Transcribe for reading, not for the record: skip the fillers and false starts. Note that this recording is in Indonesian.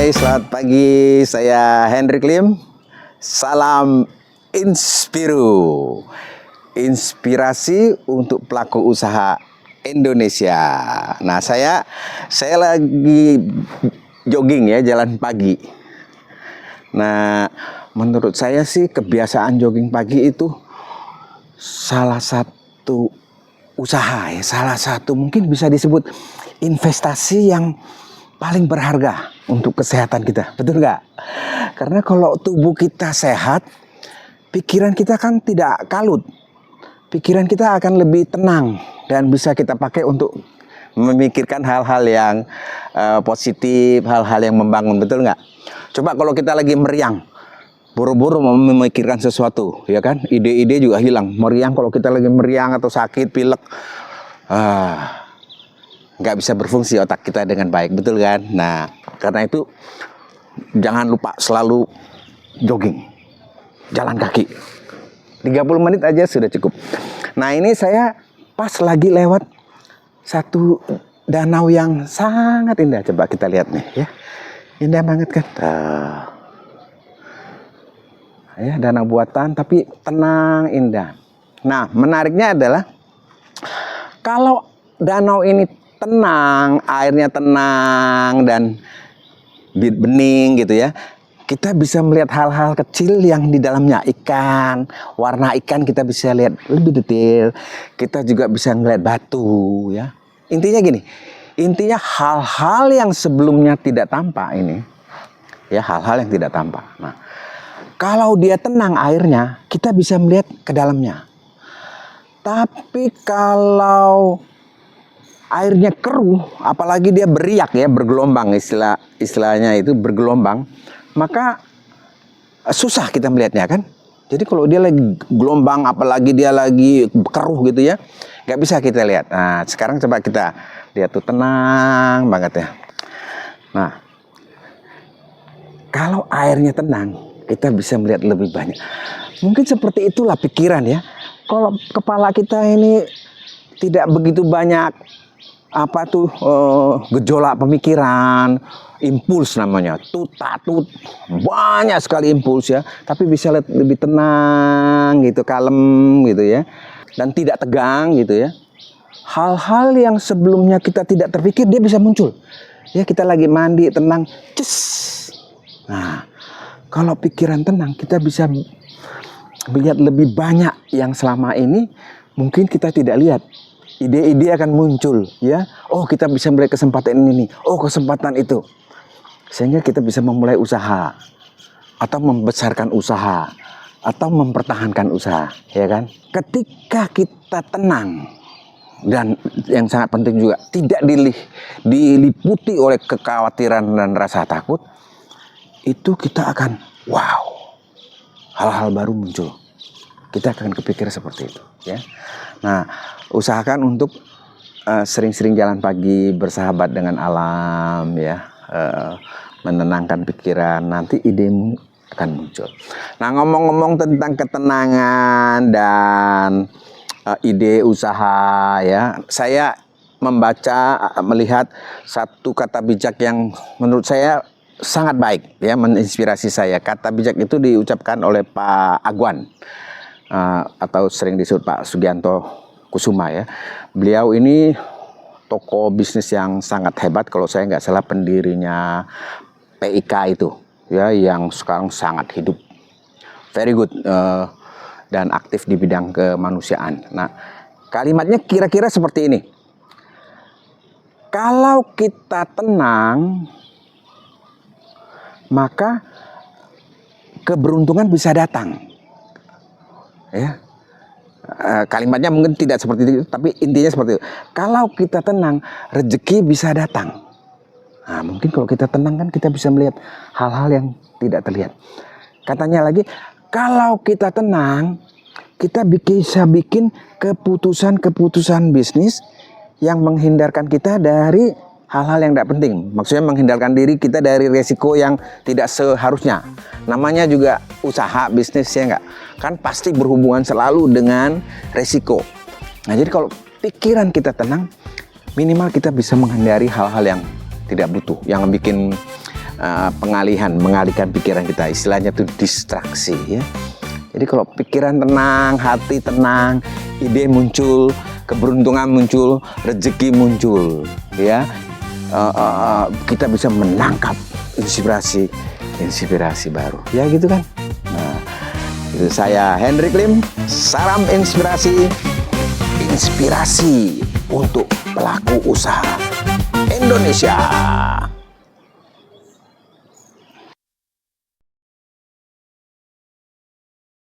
Hai, selamat pagi. Saya Hendrik Lim. Salam Inspiru. Inspirasi untuk pelaku usaha Indonesia. Nah, saya lagi jogging ya, jalan pagi. Nah, menurut saya sih kebiasaan jogging pagi itu salah satu usaha ya, salah satu mungkin bisa disebut investasi yang paling berharga untuk kesehatan kita, betul nggak? Karena kalau tubuh kita sehat, pikiran kita kan tidak kalut, pikiran kita akan lebih tenang dan bisa kita pakai untuk memikirkan hal-hal yang positif, hal-hal yang membangun, betul nggak? Coba kalau kita lagi meriang, buru-buru mau memikirkan sesuatu, ya kan? Ide-ide juga hilang. Meriang, kalau kita lagi meriang atau sakit, pilek, nggak bisa berfungsi otak kita dengan baik, betul kan? Nah, karena itu jangan lupa selalu jogging, jalan kaki. 30 menit aja sudah cukup. Nah, ini saya pas lagi lewat satu danau yang sangat indah. Coba kita lihat nih ya. Indah banget kan? Ya, danau buatan tapi tenang, indah. Nah, menariknya adalah kalau danau ini tenang, airnya tenang dan bening gitu ya, kita bisa melihat hal-hal kecil yang di dalamnya, ikan, warna ikan kita bisa lihat lebih detail. Kita juga bisa ngeliat batu ya. Intinya gini, intinya hal-hal yang sebelumnya tidak tampak ini ya, hal-hal yang tidak tampak. Nah, kalau dia tenang airnya, kita bisa melihat ke dalamnya. Tapi kalau airnya keruh, apalagi dia beriak ya, bergelombang, istilahnya itu bergelombang, maka susah kita melihatnya kan. Jadi kalau dia lagi gelombang, apalagi dia lagi keruh gitu ya, nggak bisa kita lihat. Nah, sekarang coba kita lihat tuh, tenang banget ya. Nah, kalau airnya tenang, kita bisa melihat lebih banyak. Mungkin seperti itulah pikiran ya. Kalau kepala kita ini tidak begitu banyak gejolak pemikiran, impuls namanya, tatut, banyak sekali impuls ya, tapi bisa lebih tenang gitu, kalem gitu ya, dan tidak tegang gitu ya. Hal-hal yang sebelumnya kita tidak terpikir, dia bisa muncul ya. Kita lagi mandi tenang, ces. Nah, kalau pikiran tenang, kita bisa melihat lebih banyak yang selama ini mungkin kita tidak lihat. Ide-ide akan muncul ya. Oh, kita bisa melihat kesempatan ini nih. Oh, kesempatan itu. Sehingga kita bisa memulai usaha atau membesarkan usaha atau mempertahankan usaha, ya kan? Ketika kita tenang dan yang sangat penting juga tidak diliputi oleh kekhawatiran dan rasa takut, itu kita akan wow, hal-hal baru muncul. Kita akan kepikir seperti itu ya. Nah, usahakan untuk sering-sering jalan pagi, bersahabat dengan alam ya, menenangkan pikiran, nanti idemu akan muncul. Nah, ngomong-ngomong tentang ketenangan dan ide usaha ya, saya melihat satu kata bijak yang menurut saya sangat baik ya, menginspirasi saya. Kata bijak itu diucapkan oleh Pak Agwan, atau sering disebut Pak Sugianto Kusuma ya. Beliau ini tokoh bisnis yang sangat hebat, kalau saya nggak salah pendirinya PIK itu ya, yang sekarang sangat hidup, very good, dan aktif di bidang kemanusiaan. Nah, kalimatnya kira-kira seperti ini: kalau kita tenang, maka keberuntungan bisa datang. Ya, kalimatnya mungkin tidak seperti itu, tapi intinya seperti itu. Kalau kita tenang, rezeki bisa datang. Nah, mungkin kalau kita tenang kan kita bisa melihat hal-hal yang tidak terlihat. Katanya lagi, kalau kita tenang, kita bisa bikin keputusan-keputusan bisnis yang menghindarkan kita dari hal-hal yang tidak penting. Maksudnya menghindarkan diri kita dari resiko yang tidak seharusnya. Namanya juga usaha, bisnis ya enggak? Kan pasti berhubungan selalu dengan resiko. Nah, jadi kalau pikiran kita tenang, minimal kita bisa menghindari hal-hal yang tidak butuh, yang bikin mengalihkan pikiran kita, istilahnya itu distraksi ya. Jadi kalau pikiran tenang, hati tenang, ide muncul, keberuntungan muncul, rezeki muncul ya, kita bisa menangkap inspirasi baru ya gitu kan. Nah, itu saya Hendrik Lim, salam inspirasi untuk pelaku usaha Indonesia.